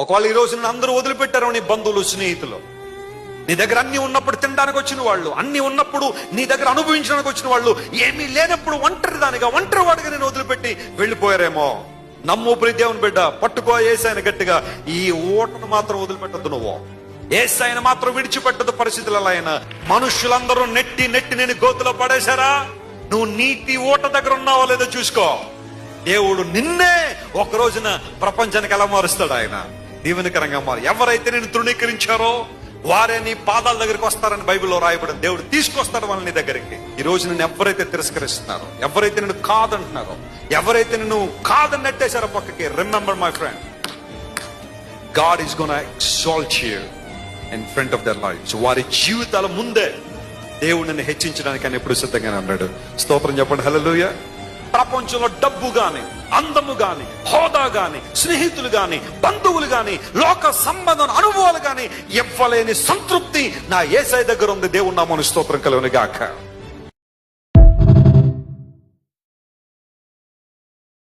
ఒకవేళ ఈ రోజు అందరూ వదిలిపెట్టారు, నీ బంధువులు, స్నేహితులు, నీ దగ్గర అన్ని ఉన్నప్పుడు తినడానికి వచ్చిన వాళ్ళు, అన్ని ఉన్నప్పుడు నీ దగ్గర అనుభవించడానికి వచ్చిన వాళ్ళు, ఏమీ లేనప్పుడు ఒంటరి వాడిగా నేను వదిలిపెట్టి వెళ్ళిపోయారేమో. నమ్ము ప్రియ దేవుని బిడ్డ, పట్టుకో యేసయ్యను గట్టిగా. ఈ ఓటను మాత్రం వదిలిపెట్టద్దు. నువ్వు యేసయ్యను మాత్రం విడిచిపెట్టదు పరిస్థితులలో. ఆయన మనుషులందరూ నెట్టి నేను గోతులో పడేశారా, నువ్వు నీతి ఓట దగ్గర ఉన్నావో లేదో చూసుకో. దేవుడు నిన్నే ఒక రోజున ప్రపంచానికి ఎలా మారుస్తాడు. ఆయన దీవెనకరంగా మారు. ఎవరైతే నేను తృణీకరించారో వారే నీ పాదాల దగ్గరికి వస్తారని బైబిల్లో రాయబడిన. దేవుడు తీసుకొస్తాడు వాళ్ళని నీ దగ్గరికి. ఈ రోజు నేను ఎవరైతే తిరస్కరిస్తున్నారో, ఎవరైతే నేను కాదంటున్నారో, ఎవరైతే నేను కాదని నెట్టేశారో పక్కకి, remember my friend, God is gonna exalt you in front of their lives. వారి జీవితాల ముందే దేవుడు నిన్ను హెచ్చించడానికి ఆయన ఎప్పుడు సిద్ధంగానే ఉన్నాడు. స్తోత్రం చెప్పండి, హల్లెలూయా. ప్రపంచంలో డబ్బు గాని, అందము గాని, హోదా గాని, స్నేహితులు గాని, బంధువులు గాని, లోక సంబంధం అనుభవాలు గాని ఇవ్వలేని సంతృప్తి నా యేసయ్య దగ్గర ఉంది. దేవుడు నామమున స్తోత్రం కలుగును గాక.